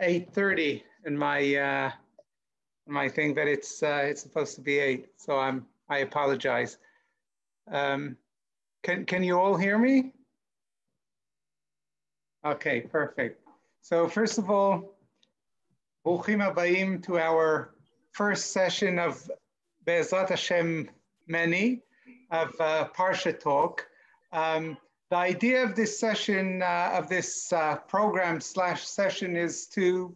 8:30 in my thing, but it's supposed to be 8, so I apologize. Can you all hear me? Okay, perfect. So first of all, Bruchim Habayim to our first session of Be'ezrat Hashem Meni of Parsha Talk. The idea of this session, of this program / session, is to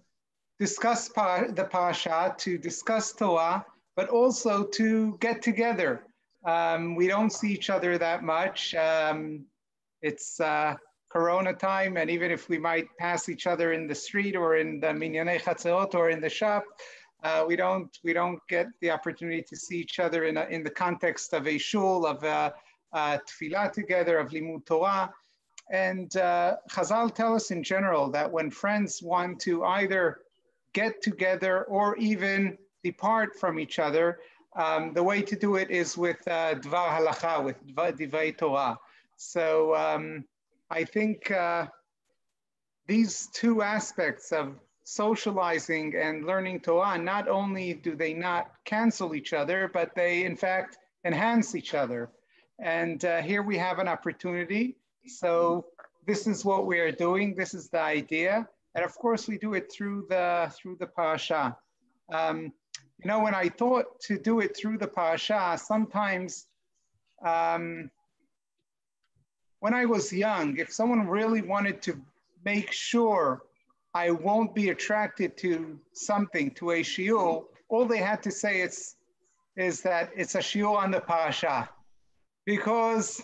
discuss the Parsha, to discuss Torah, but also to get together. We don't see each other that much. It's Corona time, and even if we might pass each other in the street or in the Minyanei Chatzerot or in the shop, we don't get the opportunity to see each other in the context of a shul, of tefillah together, of limud Torah. And Chazal tell us in general that when friends want to either get together or even depart from each other, the way to do it is with dvar halacha, with divrei Torah. So I think these two aspects of socializing and learning Torah, not only do they not cancel each other, but they in fact enhance each other. And here we have an opportunity. So this is what we are doing. This is the idea. And of course we do it through the Parsha. You know, when I thought to do it through the Parsha, sometimes when I was young, if someone really wanted to make sure I won't be attracted to something, to a shiur, all they had to say is that it's a shiur on the Parsha. Because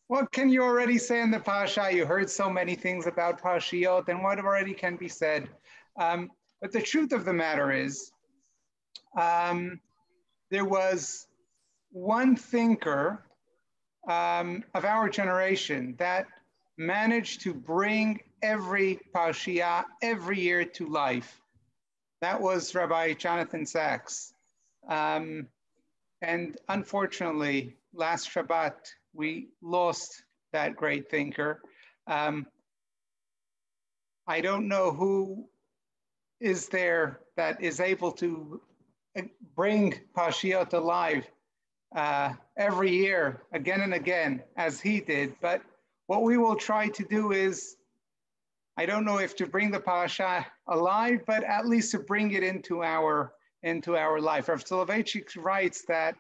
what can you already say in the Parsha? You heard so many things about Parshiyot, and what already can be said. But the truth of the matter is, there was one thinker of our generation that managed to bring every Parshiya every year to life. That was Rabbi Jonathan Sachs. And unfortunately, last Shabbat, we lost that great thinker. I don't know who is there that is able to bring Parshiyot alive every year, again and again, as he did. But what we will try to do is, I don't know if to bring the Parsha alive, but at least to bring it into our life. Rav Soloveitchik writes that,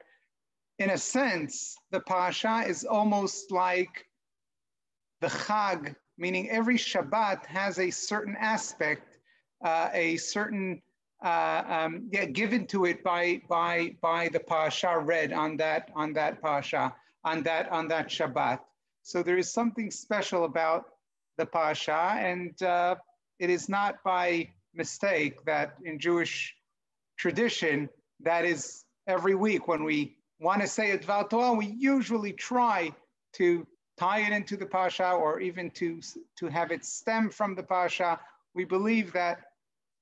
in a sense, the Parsha is almost like the Chag, meaning every Shabbat has a certain aspect, a certain given to it by the Parsha read on that Parsha, on that Shabbat. So there is something special about the Parsha, and it is not by mistake that in Jewish tradition, that is every week when we want to say a Dvar Torah, we usually try to tie it into the Parsha, or even to have it stem from the Parsha. We believe that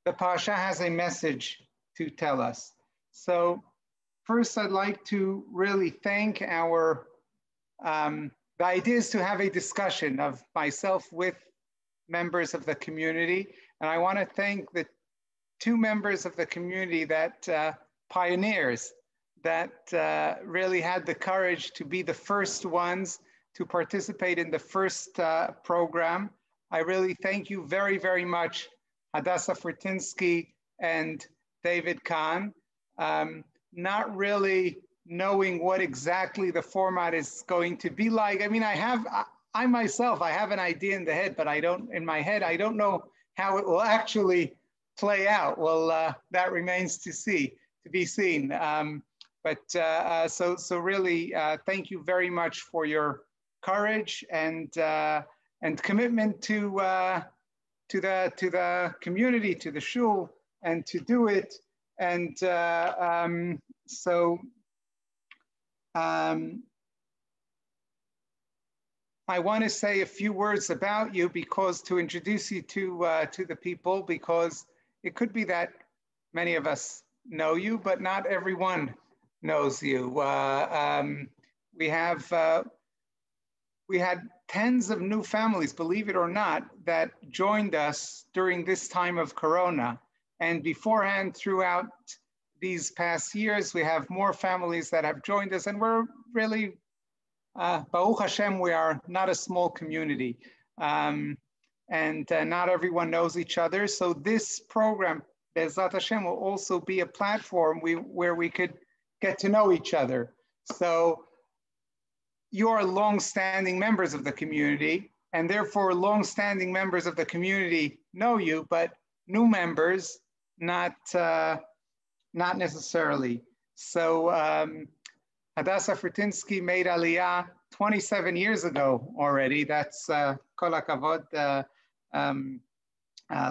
the Parsha has a message to tell us. So first, I'd like to really thank our, the idea is to have a discussion of myself with members of the community. And I want to thank the two members of the community that pioneers, that really had the courage to be the first ones to participate in the first program. I really thank you very, very much, Hadassah Fortinsky and David Kahane. Not really knowing what exactly the format is going to be like. I mean, I myself have an idea in the head, but I don't know how it will actually play out. Well, that remains to be seen. So really, thank you very much for your courage and commitment to the community, to the shul, and to do it. And I want to say a few words about you, because to introduce you to the people, because it could be that many of us know you, but not everyone knows you. We have we had tens of new families, believe it or not, that joined us during this time of Corona. And beforehand, throughout these past years, we have more families that have joined us, and we're really, Baruch Hashem, we are not a small community. And not everyone knows each other. So this program, Be'ezrat Hashem, will also be a platform where we could get to know each other. So you are long-standing members of the community, and therefore long-standing members of the community know you, but new members, not necessarily. So Hadassah Fortinsky made Aliyah 27 years ago already. That's Kol HaKavod,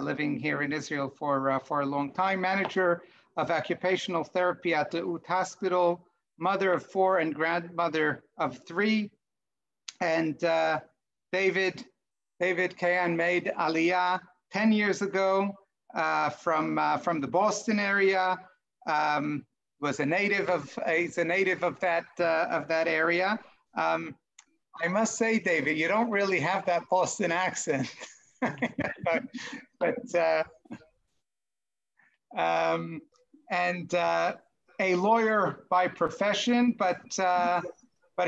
living here in Israel for a long time. Manager of occupational therapy at the Ut Hospital, mother of 4 and grandmother of 3. And David Kahan made Aliyah 10 years ago from the Boston area. He's a native of that area. I must say, David, you don't really have that Boston accent, but a lawyer by profession, but a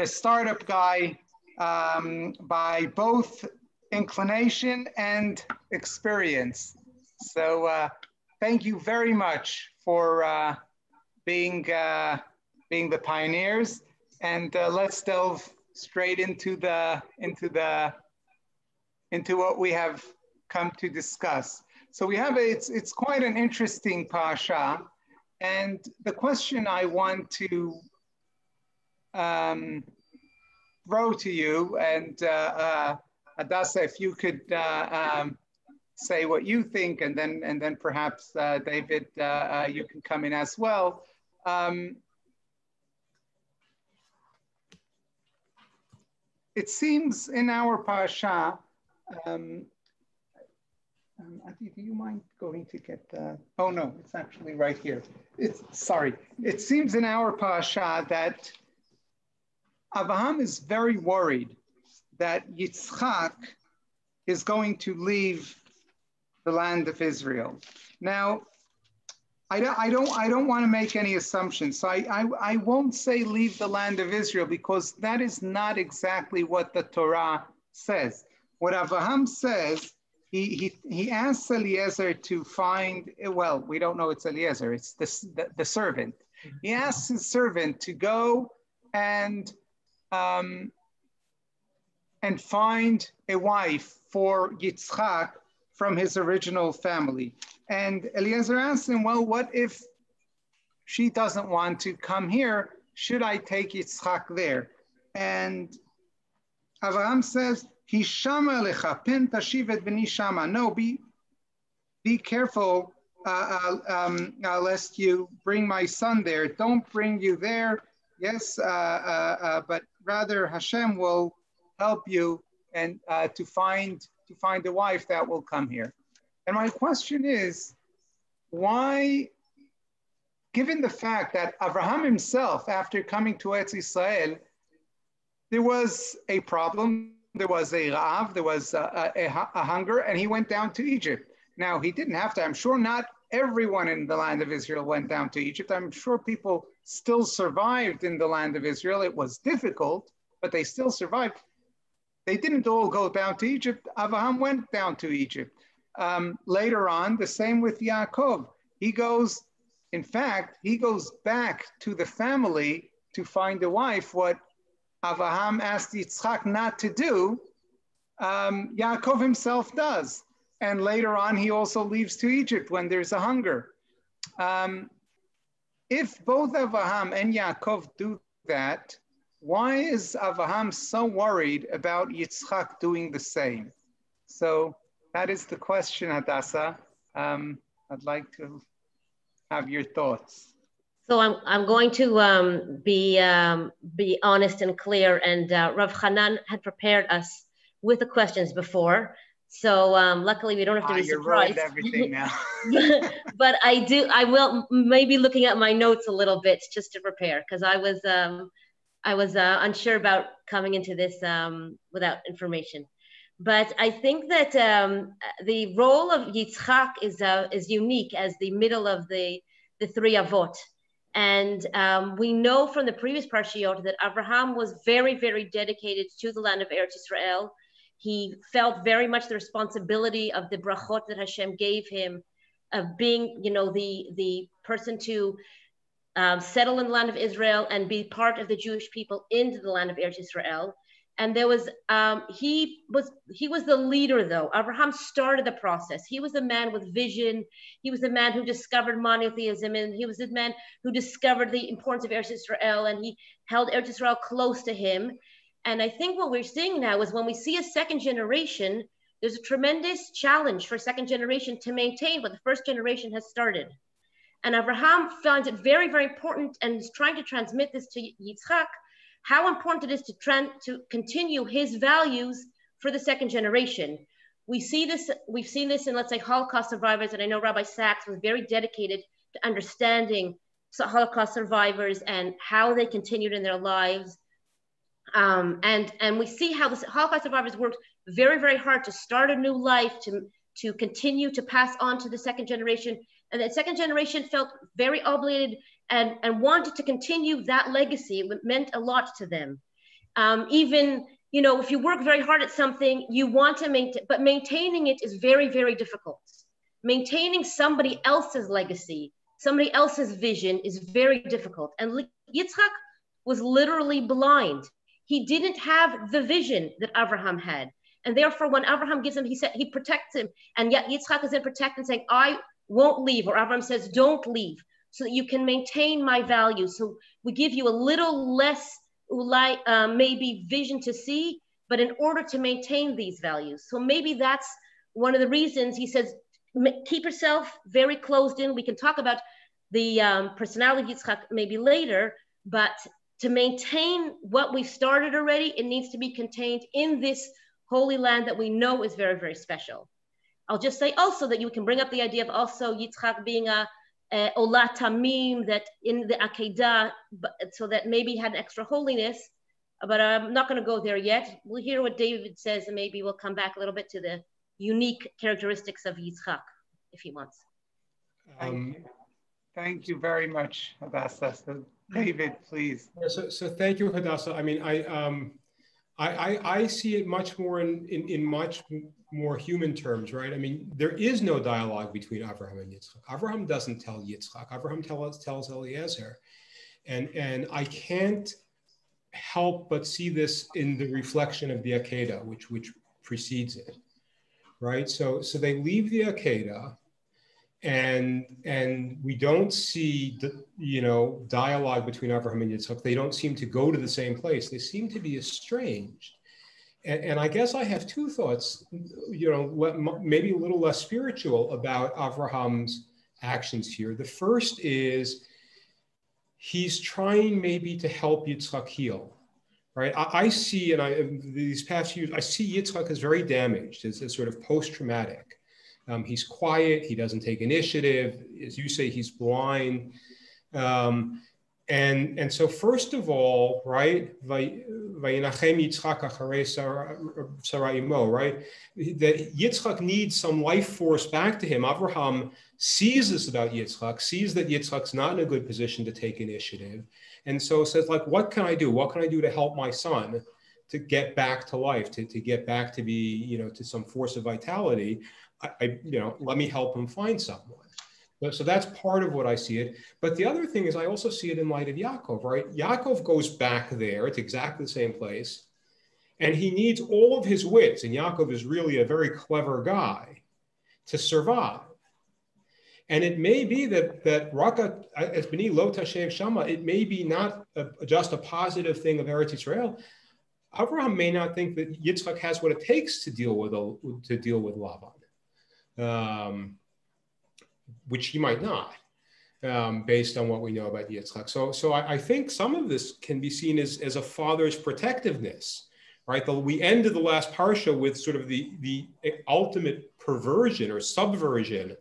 startup guy by both inclination and experience. So thank you very much for being the pioneers, and let's delve straight into what we have come to discuss. So we have it's quite an interesting Parsha, and the question I want to throw to you, and Hadassah, if you could say what you think, and then perhaps David, you can come in as well. It seems in our Parsha, Adi, do you mind going to get the, oh no, it's actually right here. Sorry. It seems in our Parsha that Abraham is very worried that Yitzchak is going to leave the land of Israel. Now, I don't want to make any assumptions. So I won't say leave the land of Israel, because that is not exactly what the Torah says. What Abraham says, he asks Eliezer to find, well, we don't know it's Eliezer, it's the servant. He asks his servant to go and find a wife for Yitzchak from his original family. And Eliezer asks him, well, what if she doesn't want to come here? Should I take Yitzchak there? And Abraham says, Hishama lecha pen tashivet b'ni shama. No, be careful, lest you bring my son there. Don't bring you there. Yes, but rather Hashem will help you and to find a wife that will come here. And my question is, why, given the fact that Abraham himself, after coming to Eretz Israel, there was a problem, there was a Rav, there was a hunger, and he went down to Egypt. Now, he didn't have to. I'm sure not everyone in the land of Israel went down to Egypt. I'm sure people still survived in the land of Israel. It was difficult, but they still survived. They didn't all go down to Egypt. Abraham went down to Egypt. Later on, the same with Yaakov. He goes back to the family to find a wife. What Abraham asked Yitzchak not to do, Yaakov himself does. And later on, he also leaves to Egypt when there's a hunger. If both Abraham and Yaakov do that, why is Abraham so worried about Yitzchak doing the same? So that is the question, Hadassah. I'd like to have your thoughts. So I'm going to be honest and clear. And Rav Chanan had prepared us with the questions before. So luckily we don't have to be surprised. You're everything now. But I will maybe looking at my notes a little bit just to prepare, because I I was unsure about coming into this without information. But I think that the role of Yitzchak is unique as the middle of the three Avot. And we know from the previous Parshiot that Abraham was very, very dedicated to the land of Eretz Israel. He felt very much the responsibility of the brachot that Hashem gave him, of being, the person to settle in the land of Israel and be part of the Jewish people into the land of Eretz Israel. And there was, he was the leader though. Abraham started the process. He was the man with vision. He was the man who discovered monotheism, and he was the man who discovered the importance of Eretz Israel, and he held Eretz Israel close to him. And I think what we're seeing now is when we see a second generation, there's a tremendous challenge for second generation to maintain what the first generation has started. And Abraham finds it very, very important and is trying to transmit this to Yitzchak, how important it is to continue his values for the second generation. We've seen this in, let's say, Holocaust survivors, and I know Rabbi Sachs was very dedicated to understanding Holocaust survivors and how they continued in their lives. And we see how the Holocaust survivors worked very, very hard to start a new life, to continue to pass on to the second generation. And the second generation felt very obligated and wanted to continue that legacy. It meant a lot to them. Even, if you work very hard at something, you want to maintain, but maintaining it is very, very difficult. Maintaining somebody else's legacy, somebody else's vision is very difficult. And Yitzchak was literally blind. He didn't have the vision that Abraham had. And therefore, when Abraham gives him, he protects him. And yet Yitzchak is in protecting, saying, I won't leave. Or Abraham says, don't leave, so that you can maintain my values. So we give you a little less maybe vision to see, but in order to maintain these values. So maybe that's one of the reasons he says, keep yourself very closed in. We can talk about the personality of Yitzchak maybe later, but to maintain what we've started already, it needs to be contained in this holy land that we know is very, very special. I'll just say also that you can bring up the idea of also Yitzchak being a Olat Tamim, that in the Akedah, so that maybe had an extra holiness, but I'm not going to go there yet. We'll hear what David says, and maybe we'll come back a little bit to the unique characteristics of Yitzchak, if he wants. Thank you very much, Hadassah. So David, please. So thank you, Hadassah. I mean, I see it much more in much more human terms, right? I mean, there is no dialogue between Abraham and Yitzchak. Abraham doesn't tell Yitzchak. Abraham tells Eliezer. And I can't help but see this in the reflection of the Akedah, which precedes it, right? So they leave the Akedah, and we don't see dialogue between Abraham and Yitzchak. They don't seem to go to the same place. They seem to be estranged. And I guess I have two thoughts, maybe a little less spiritual about Abraham's actions here. The first is he's trying maybe to help Yitzchak heal, right? I see, these past few years, I see Yitzchak as very damaged, as sort of post-traumatic. He's quiet, he doesn't take initiative. As you say, he's blind. And so first of all, right, Vayinachem Yitzchak acharei Sara imo, right, that Yitzchak needs some life force back to him. Abraham sees this about Yitzchak, sees that Yitzchak's not in a good position to take initiative, and so says, like, what can I do? What can I do to help my son to get back to life, to get back to be, to some force of vitality? Let me help him find someone. So that's part of what I see it. But the other thing is I also see it in light of Yaakov, right? Yaakov goes back there. It's exactly the same place. And he needs all of his wits. And Yaakov is really a very clever guy to survive. And it may be that Raka as B'ni Lo Tashev Shama, it may be not just a positive thing of Eretz Yisrael. Abraham may not think that Yitzchak has what it takes to deal with Lavan. Which he might not, based on what we know about Yitzchak. So I think some of this can be seen as a father's protectiveness, right? We ended the last Parsha with sort of the ultimate perversion or subversion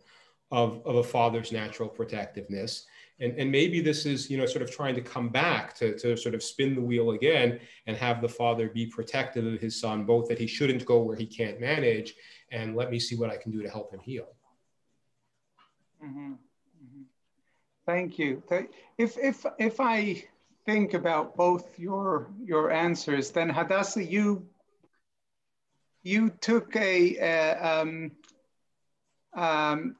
of a father's natural protectiveness. And maybe this is, sort of trying to come back to sort of spin the wheel again and have the father be protective of his son, both that he shouldn't go where he can't manage, and let me see what I can do to help him heal. Mm-hmm. Mm-hmm. Thank you. If I think about both your answers, then Hadassah, you took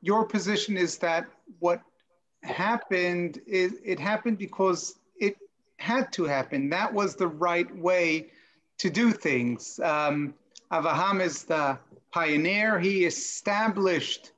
your position is that what happened is it happened because it had to happen. That was the right way to do things. Avraham is the pioneer. He established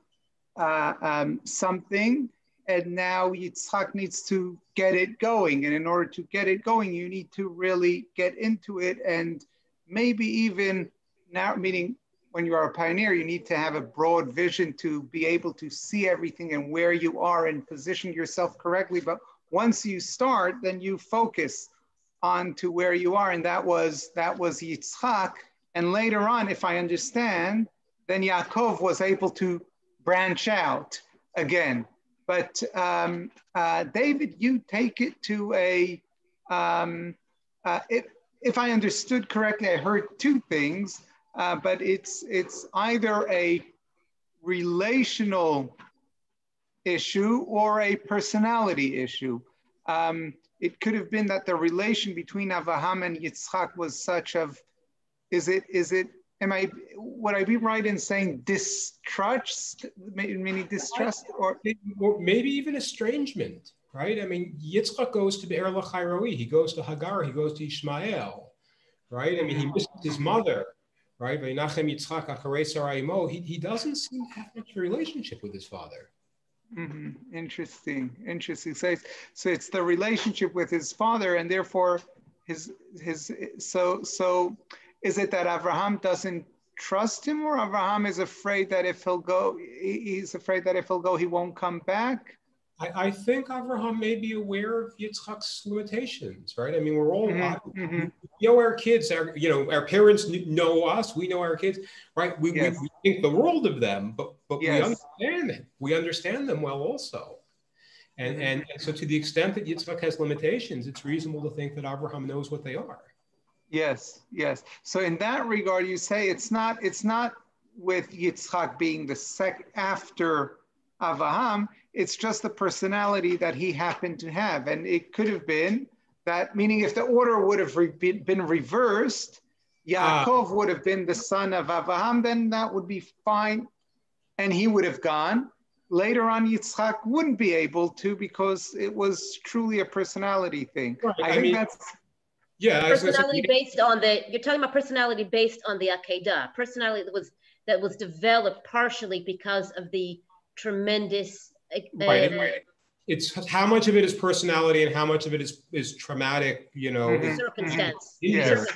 something, and now Yitzchak needs to get it going. And in order to get it going, you need to really get into it, and maybe even now, meaning when you are a pioneer, you need to have a broad vision to be able to see everything and where you are and position yourself correctly. But once you start, then you focus on to where you are. And that was Yitzchak. And later on, if I understand, then Yaakov was able to branch out again. But David, you take it to if I understood correctly, I heard two things. But it's either a relational issue or a personality issue. It could have been that the relation between Avraham and Yitzchak was such of, would I be right in saying distrust, meaning distrust, or maybe even estrangement, right? I mean, Yitzchak goes to Be'er Lachairoi, he goes to Hagar, he goes to Ishmael, right? I mean, he misses his mother. Right? He doesn't seem to have much of a relationship with his father. Mm-hmm. Interesting. So it's the relationship with his father, and therefore so is it that Avraham doesn't trust him, or Avraham is afraid that if he'll go, he won't come back? I think Avraham may be aware of Yitzchak's limitations, right? I mean, we're all, we know our kids, our parents know us, we know our kids, right? We think the world of them, but we understand them well also. And so to the extent that Yitzchak has limitations, it's reasonable to think that Avraham knows what they are. Yes. So in that regard, you say it's not with Yitzchak being the after Avraham, it's just the personality that he happened to have. And it could have been that, meaning if the order would have been reversed, Yaakov would have been the son of Avraham, then that would be fine. And he would have gone. Later on, Yitzchak wouldn't be able to because it was truly a personality thing. Right. I think that's... Yeah, personality based on you're talking about personality based on the Akedah, personality that was developed partially because of the tremendous it's how much of it is personality and how much of it is traumatic, circumstance. Yes.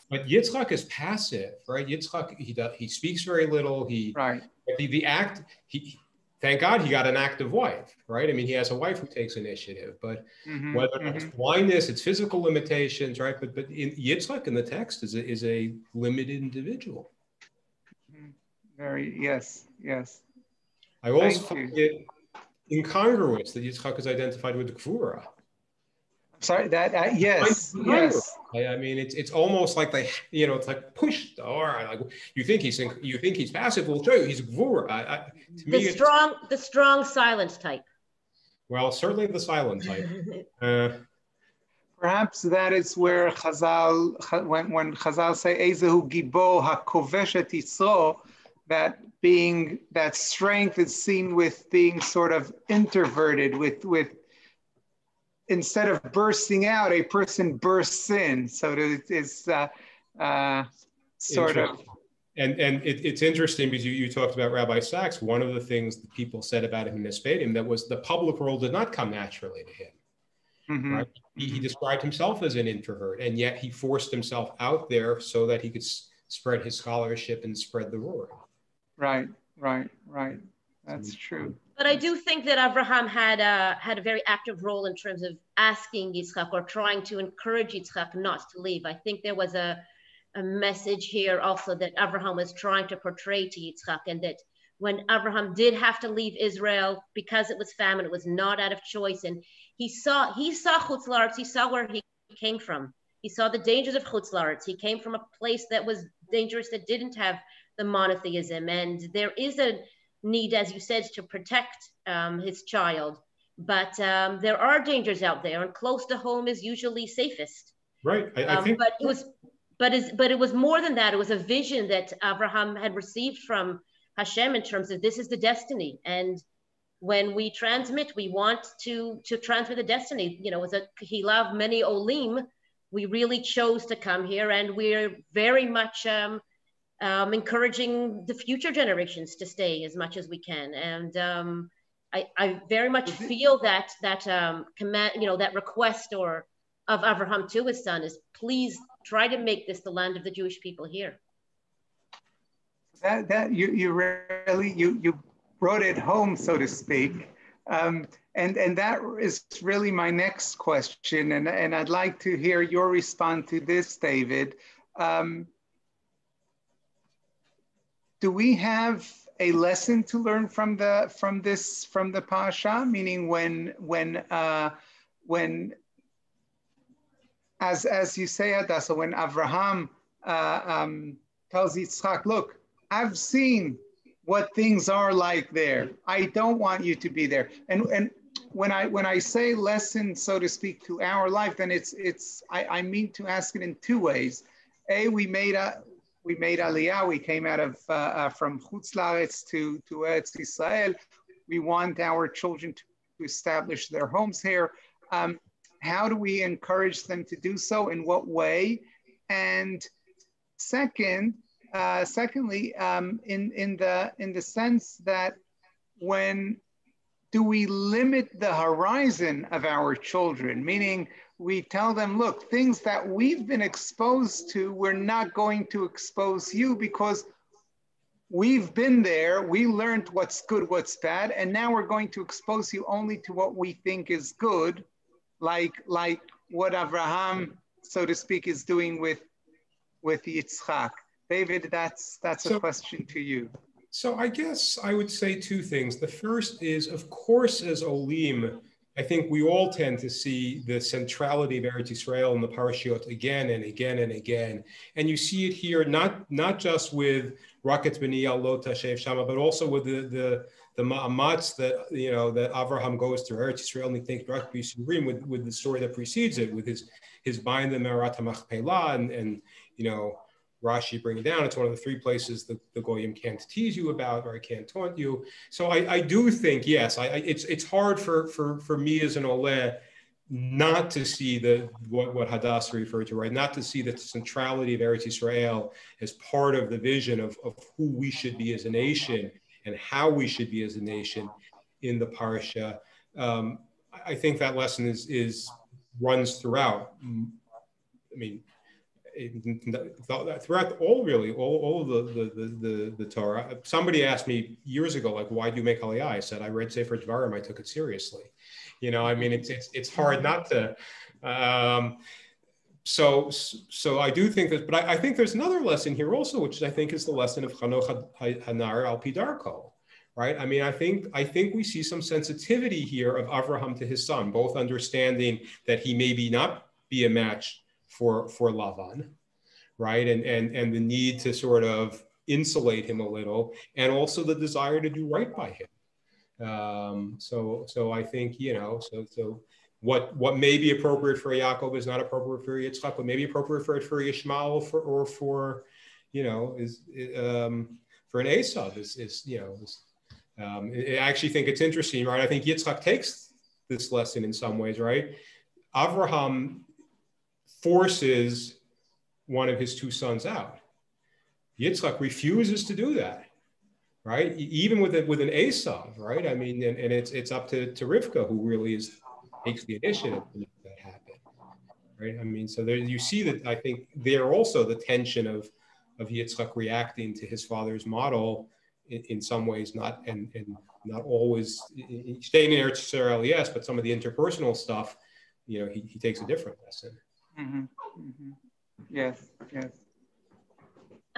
But Yitzchak is passive, right? Yitzchak, he speaks very little. Thank God he got an active wife, right? I mean, he has a wife who takes initiative, but whether it's blindness, it's physical limitations, right? But Yitzchak in the text is a limited individual. Yes. I also find it incongruous that Yitzchak is identified with the Gvura. Sorry, yes. I mean, it's almost like it's like pushed. All right, like you think he's passive. We'll show you he's a Gvura. The strong silent type. Well, certainly the silent type. Perhaps that is where Chazal, when Chazal say Ezehu Gibo HaKovesh et Yisro, that strength is seen with being sort of introverted, with instead of bursting out, a person bursts in. So it is sort of. And it's interesting because you talked about Rabbi Sachs. One of the things that people said about him in Nispedim, that was the public role did not come naturally to him. Right? He described himself as an introvert, and yet he forced himself out there so that he could spread his scholarship and spread the word. Right. That's true. But I do think that Avraham had a very active role in terms of asking Yitzchak or trying to encourage Yitzchak not to leave. I think there was a message here also that Avraham was trying to portray to Yitzchak, and that when Abraham did have to leave Israel because it was famine. It was not out of choice. And he saw Chutz La'aretz. He saw where he came from. He saw the dangers of Chutz La'aretz. He came from a place that was dangerous, that didn't have the monotheism. And there is a need, as you said, to protect his child. But there are dangers out there, and close to home is usually safest. Right. I think. But it was more than that. It was a vision that Abraham had received from Hashem in terms of this is the destiny. And when we transmit, we want to transmit the destiny. You know, as a Kehillah of many Olim, we really chose to come here, and we're very much encouraging the future generations to stay as much as we can. And I very much feel that command, you know, that request of Abraham to his son is, please try to make this the land of the Jewish people here. That you really brought it home, so to speak. And that is really my next question, and I'd like to hear your response to this, David. Do we have a lesson to learn from the Parsha? Meaning, when as you say, Hadassah, when Avraham tells Yitzchak, look, I've seen what things are like there. I don't want you to be there. And when I say lesson, so to speak, to our life, then I mean to ask it in two ways. We made Aliyah. We came out of from Chutz La'aretz to Eretz Yisrael. We want our children to establish their homes here. How do we encourage them to do so? In what way? And secondly, in the sense that when do we limit the horizon of our children? Meaning, we tell them, look, things that we've been exposed to, we're not going to expose you because we've been there, we learned what's good, what's bad, and now we're going to expose you only to what we think is good, like what Abraham, so to speak, is doing with Yitzchak. David, that's a question to you. So I guess I would say two things. The first is, of course, as Olim, I think we all tend to see the centrality of Eretz Yisrael in the Parashiyot again and again and again. And you see it here, not just with Raket B'ni Lo Tashev Shama, but also with the ma'amatz that, you know, that Avraham goes through Eretz Yisrael, and he thinks with the story that precedes it, with his bind the Merat HaMachpelah, and you know, Rashi bring it down. It's one of the three places the Goyim can't tease you about, or I can't taunt you. So I do think, yes, it's hard for me as an Oleh not to see what Hadassah referred to, right? Not to see the centrality of Eretz Yisrael as part of the vision of who we should be as a nation and how we should be as a nation in the Parsha. I think that lesson runs throughout. I mean, throughout all of the Torah. Somebody asked me years ago, like, why do you make Aliyah? I said, I read Sefer Dvarim, I took it seriously. You know, I mean, it's hard not to. So I do think that, but I think there's another lesson here also, which I think is the lesson of Chanoch Hanar al Pidarko, right? I mean, I think we see some sensitivity here of Avraham to his son, both understanding that he maybe not be a match for Lavan, right? And the need to sort of insulate him a little, and also the desire to do right by him. So I think, you know, so what may be appropriate for Yaakov is not appropriate for Yitzchak, but maybe appropriate for Yishmael or for, you know, for an Esav is you know, I actually think it's interesting, right? I think Yitzchak takes this lesson in some ways, right? Avraham forces one of his two sons out. Yitzchak refuses to do that, right? Even with an Esav, right? I mean, and it's up to Rivka, who really takes the initiative to make that happen, right? I mean, so there you see that. I think there also the tension of Yitzchak reacting to his father's model in some ways, not always staying in Eretz Yisrael, yes, but some of the interpersonal stuff, you know, he takes a different lesson. Mm-hmm. Mm-hmm. Yes, yes.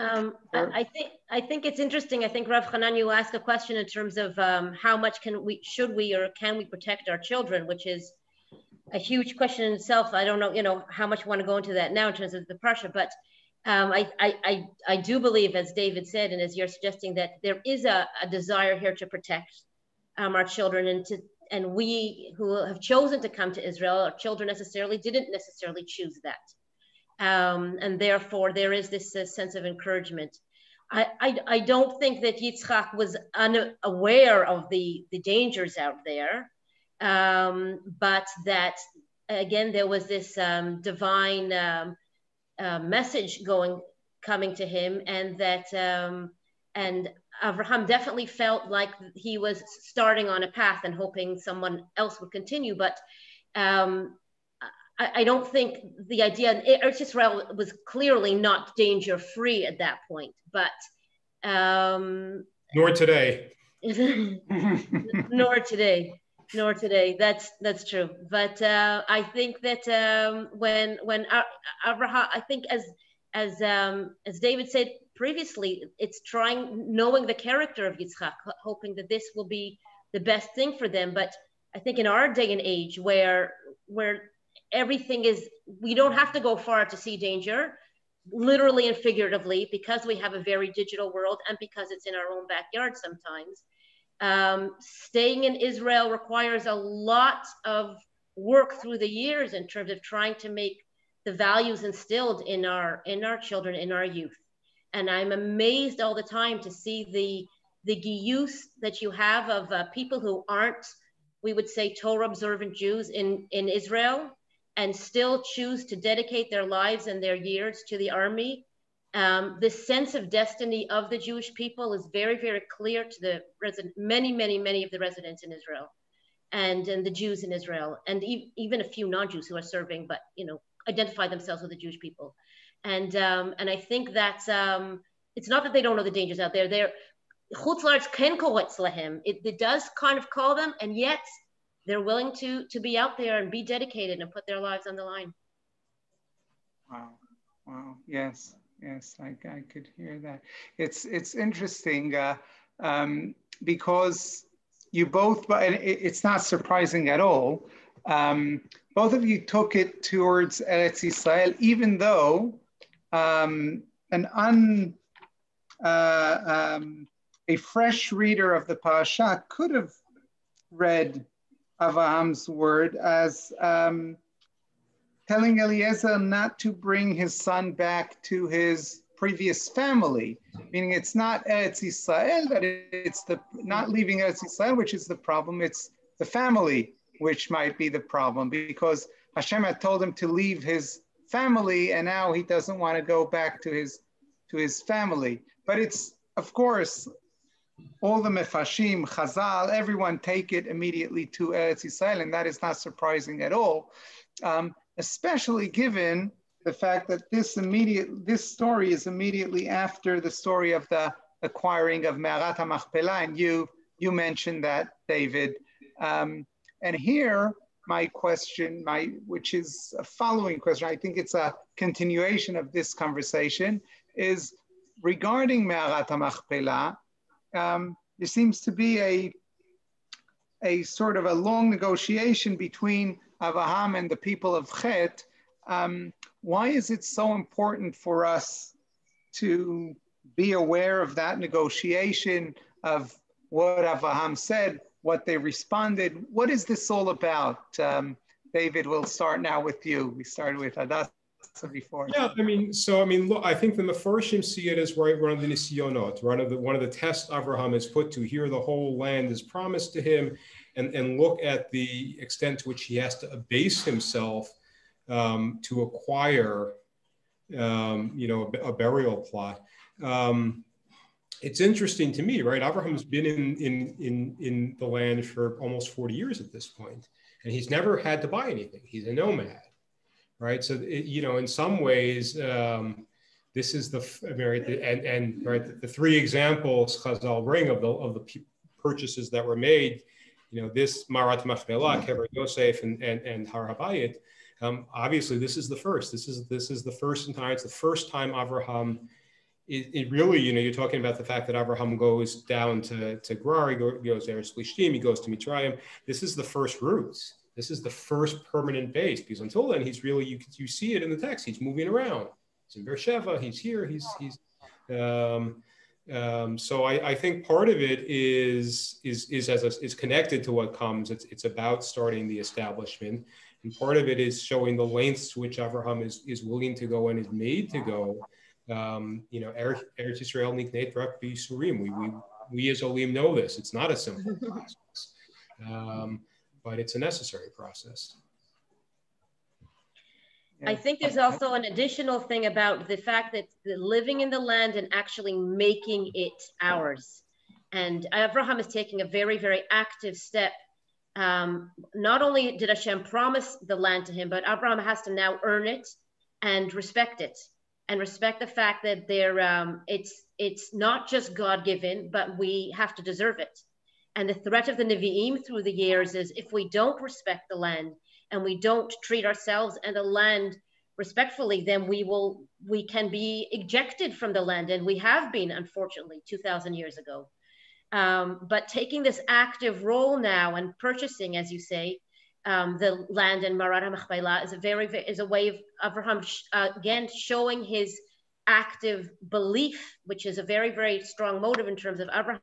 I think it's interesting. I think Rav Chanan, you asked a question in terms of how much can we protect our children, which is a huge question in itself. I don't know, how much we want to go into that now in terms of the Parsha, but I do believe, as David said, and as you're suggesting, that there is a desire here to protect our children, and we who have chosen to come to Israel, our children didn't necessarily choose that. And therefore there is this sense of encouragement. I don't think that Yitzchak was unaware of the dangers out there, but that again there was this divine message coming to him, and that and Abraham definitely felt like he was starting on a path and hoping someone else would continue, but I don't think the idea, Eretz Israel was clearly not danger-free at that point, but... nor today. Nor today, that's true. But I think that when Abraham, I think as David said previously, it's knowing the character of Yitzchak, hoping that this will be the best thing for them. But I think in our day and age where everything is, we don't have to go far to see danger, literally and figuratively, because we have a very digital world and because it's in our own backyard sometimes. Staying in Israel requires a lot of work through the years in terms of trying to make the values instilled in our children, in our youth. And I'm amazed all the time to see the giyus that you have of people who aren't, we would say, Torah observant Jews in Israel, and still choose to dedicate their lives and their years to the army. The sense of destiny of the Jewish people is very, very clear to the many of the residents in Israel, and the Jews in Israel, and even a few non-Jews who are serving, but identify themselves with the Jewish people. And I think that's it's not that they don't know the dangers out there. Chutz La'aretz ken koretz lahem. It does kind of call them, and yet they're willing to be out there and be dedicated and put their lives on the line. Wow. Yes, I could hear that. It's interesting because you both, and it's not surprising at all, both of you took it towards Eretz Yisrael, even though a fresh reader of the Parsha could have read Avraham's word as telling Eliezer not to bring his son back to his previous family, meaning it's not Eretz Yisrael, that it's not leaving Eretz Yisrael, which is the problem, it's the family which might be the problem, because Hashem had told him to leave his family, and now he doesn't want to go back to his family. But it's, of course, all the Mefashim, Chazal, everyone take it immediately to Eretz Yisrael, and that is not surprising at all, especially given the fact that this story is immediately after the story of the acquiring of Me'arat HaMachpelah, and you mentioned that, David. And here, my question, which is a following question, I think it's a continuation of this conversation, is regarding Me'arat HaMachpelah. There seems to be a sort of a long negotiation between Avraham and the people of Chet. Why is it so important for us to be aware of that negotiation, of what Avraham said, what they responded? What is this all about? David, we'll start now with you. We started with Hadassah before. Yeah, look, I think the Mefarshim see it as one of the Nisyonot, one of the tests Avraham is put to. Here, the whole land is promised to him, and look at the extent to which he has to abase himself to acquire, a burial plot. It's interesting to me, right? Abraham's been in the land for almost 40 years at this point, and he's never had to buy anything. He's a nomad, right? So, in some ways, this is the three examples Chazal bring of the purchases that were made. This Marat Machpelah, Kever Yosef, and Harav. Obviously, this is the first. This is the first time. It's the first time Avraham it really, you're talking about the fact that Abraham goes down to Gerar, he goes there to Plishtim, he goes to Mitzrayim. This is the first roots. This is the first permanent base, because until then, he's really, you see it in the text, he's moving around. He's in Beersheba, he's here, so I think part of it is connected to what comes. It's about starting the establishment, and part of it is showing the lengths to which Abraham is willing to go and is made to go. Eretz Yisrael nikneit rak b'yisurim. We as Olim know this. It's not a simple process, but it's a necessary process. I think there's also an additional thing about the fact that living in the land and actually making it ours. And Abraham is taking a very, very active step. Not only did Hashem promise the land to him, but Abraham has to now earn it and respect it, and respect the fact that it's not just God-given, but we have to deserve it. And the threat of the Nevi'im through the years is, if we don't respect the land and we don't treat ourselves and the land respectfully, then we can be ejected from the land. And we have been, unfortunately, 2,000 years ago. But taking this active role now and purchasing, as you say, the land in Marat HaMachpelah is a way of Abraham again showing his active belief, which is a very, very strong motive in terms of Abraham.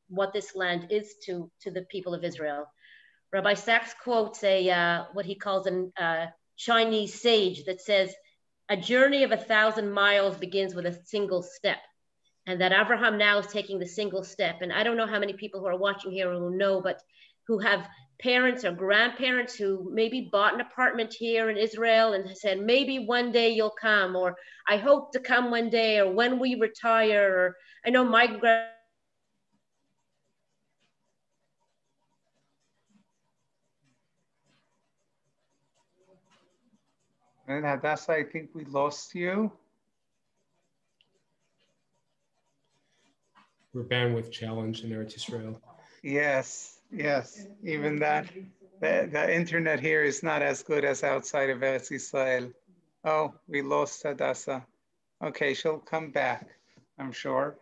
What this land is to the people of Israel. Rabbi Sachs quotes what he calls a Chinese sage that says, a journey of 1,000 miles begins with a single step. And that Abraham now is taking the single step. And I don't know how many people who are watching here who know, but who have parents or grandparents who maybe bought an apartment here in Israel and said, maybe one day you'll come, or I hope to come one day, or when we retire, or I know my And Hadassah, I think we lost you. We're bandwidth challenged in Eretz Yisrael. Yes. Even that, the internet here is not as good as outside of Eretz Yisrael. Oh, we lost Hadassah. Okay, she'll come back, I'm sure.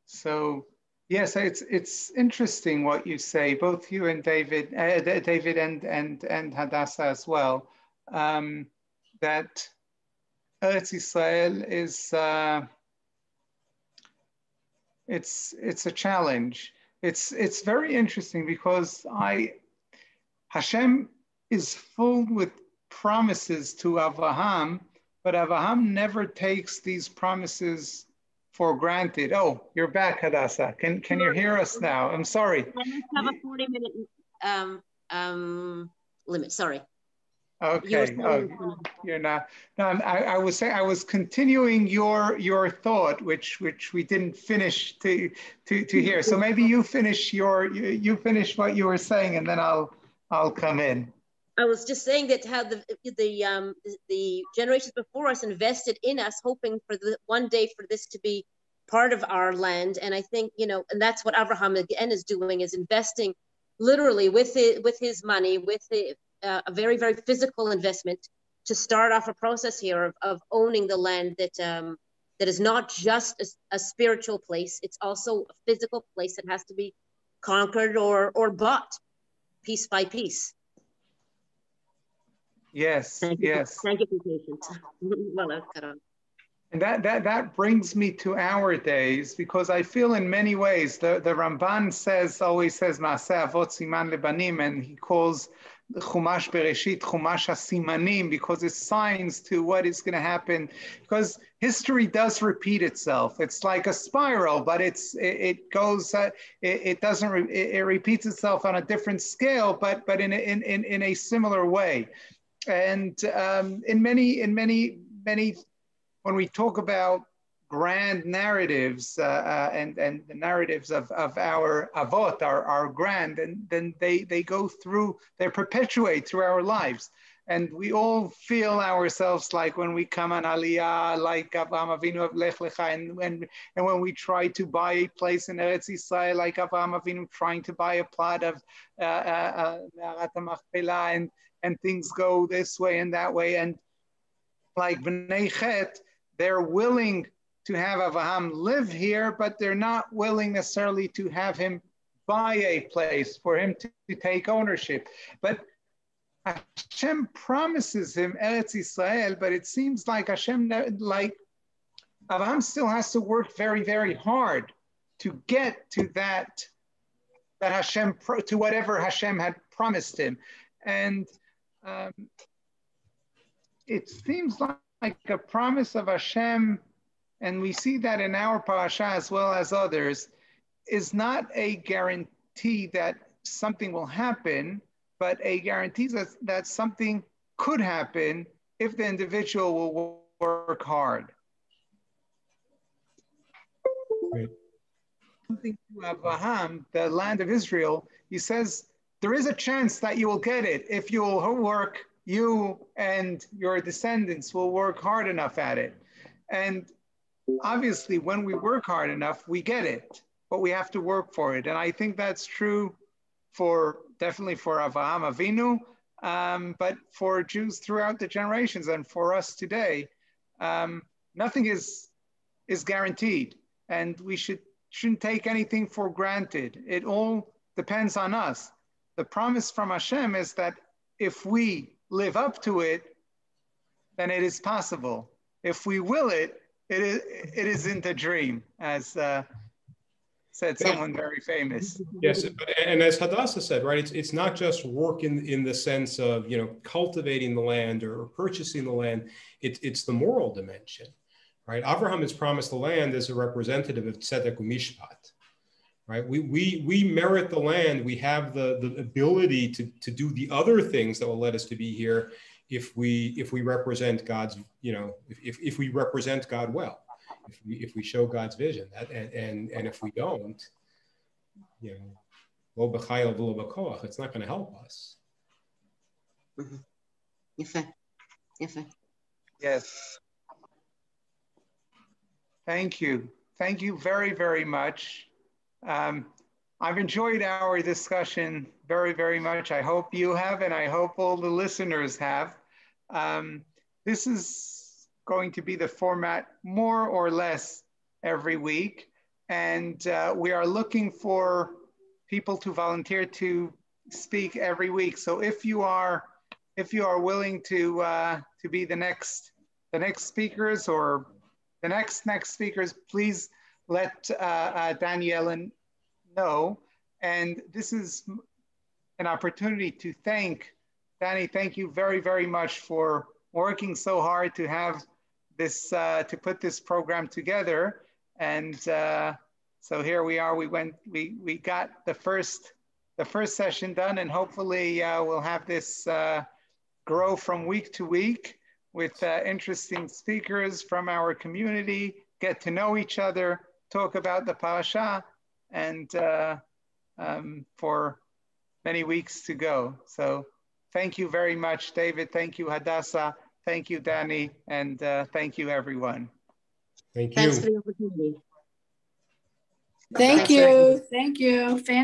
So yes, it's interesting what you say, both you and David and Hadassah as well, that Eretz Yisrael is it's a challenge. It's very interesting because Hashem is full with promises to Avraham, but Avraham never takes these promises for granted. Oh, you're back, Hadassah. Can you hear us now? I'm sorry. I have a 40-minute limit. Sorry. Okay. You're not. No, I was saying I was continuing your thought, which we didn't finish to hear. So maybe you finish what you were saying, and then I'll come in. I was just saying that how the generations before us invested in us, hoping for one day for this to be part of our land. And I think, and that's what Abraham again is doing, is investing literally with his money, with a very, very physical investment to start off a process here of owning the land that is not just a spiritual place. It's also a physical place that has to be conquered or bought piece by piece. Yes. Thank you for patience. Well, I've cut on. And that brings me to our days, because I feel in many ways the Ramban always says Maaseh Avot Siman Lebanim, and he calls the Chumash Bereshit Chumash HaSimanim, because it's signs to what is going to happen. Because history does repeat itself. It's like a spiral, but it repeats itself on a different scale, but in a similar way. And in many, when we talk about grand narratives and the narratives of our avot, our grand, and then they perpetuate through our lives. And we all feel ourselves like when we come on Aliyah, like Avraham Avinu of Lech Lecha, and when we try to buy a place in Eretz Yisrael, like Avraham Avinu trying to buy a plot of Marat HaMachpelah, and things go this way and that way. And like B'nai Chet, they're willing to have Avraham live here, but they're not willing necessarily to have him buy a place for him to take ownership. But Hashem promises him Eretz Yisrael, but it seems like Hashem, like Avraham still has to work very, very hard to get to that Hashem, to whatever Hashem had promised him. And it seems like a promise of Hashem, and we see that in our Parsha as well as others, is not a guarantee that something will happen, but a guarantee that something could happen if the individual will work hard. Right. Something to Avraham, the land of Israel, he says, there is a chance that you will get it if you will work, you and your descendants will work hard enough at it. And obviously, when we work hard enough, we get it, but we have to work for it. And I think that's true definitely for Avraham Avinu, but for Jews throughout the generations and for us today. Nothing is guaranteed, and we shouldn't take anything for granted. It all depends on us. The promise from Hashem is that if we live up to it, then it is possible. If we will it, it isn't a dream, as said someone very famous. Yes, and as Hadassah said, right, it's not just work in the sense of, you know, cultivating the land or purchasing the land. It's the moral dimension, right? Avraham is promised the land as a representative of tzedek u'mishpat, right? We merit the land. We have the ability to do the other things that will let us to be here if we represent God's, you know, if we represent God well, if we show God's vision, and if we don't, you know, lo b'chayil v'lo b'koach, it's not going to help us. Yes. Thank you. Thank you very, very much. I've enjoyed our discussion very, very much. I hope you have, and I hope all the listeners have. This is going to be the format more or less every week. And we are looking for people to volunteer to speak every week. So if you are willing to be the next speakers or the next speakers, please let Daniela know. And this is an opportunity to thank Danny. Thank you very, very much for working so hard to have this, to put this program together. And so here we are. We got the first session done, and hopefully we'll have this grow from week to week with interesting speakers from our community, get to know each other, talk about the Parsha, and for many weeks to go. So thank you very much, David. Thank you, Hadassah. Thank you, Danny. And thank you, everyone. Thank you. Thanks for the opportunity. Thank you. Thank you. Fantastic.